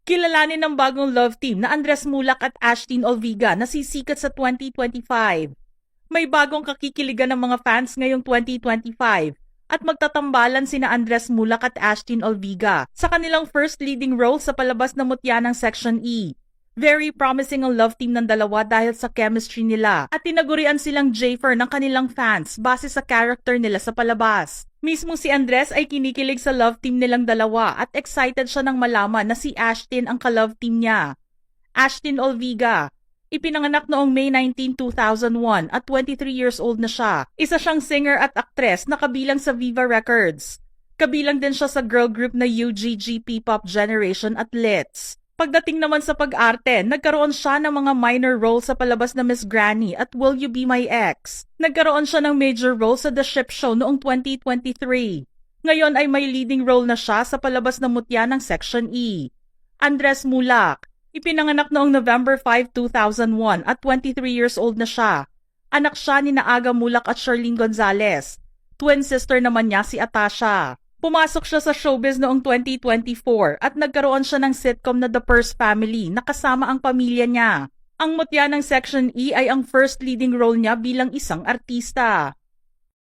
Kilalanin ng bagong love team na Andres Mulak at Ashtin Olviga na sisikat sa 2025. May bagong kakikiligan ng mga fans ngayong 2025 at magtatambalan sina Andres Mulak at Ashtin Olviga sa kanilang first leading role sa palabas na mutya ng Section E. Very promising ang love team ng dalawa dahil sa chemistry nila at tinagurian silang Jayfer ng kanilang fans base sa character nila sa palabas. Mismo si Andres ay kinikilig sa love team nilang dalawa at excited siya nang malaman na si Ashtin ang ka-love team niya. Ashtin Olviga, ipinanganak noong May 19, 2001 at 23 years old na siya. Isa siyang singer at aktres na kabilang sa Viva Records. Kabilang din siya sa girl group na UGG P-Pop Generation at Litz. Pagdating naman sa pag-arte, nagkaroon siya ng mga minor role sa palabas na Miss Granny at Will You Be My Ex. Nagkaroon siya ng major role sa The Ship Show noong 2023. Ngayon ay may leading role na siya sa palabas na mutya ng Section E. Andres Mulak, ipinanganak noong November 5, 2001 at 23 years old na siya. Anak siya ni Aga Mulak at Charlene Gonzalez. Twin sister naman niya si Atasha. Pumasok siya sa showbiz noong 2024 at nagkaroon siya ng sitcom na The Purse Family na kasama ang pamilya niya. Ang mutya ng Section E ay ang first leading role niya bilang isang artista.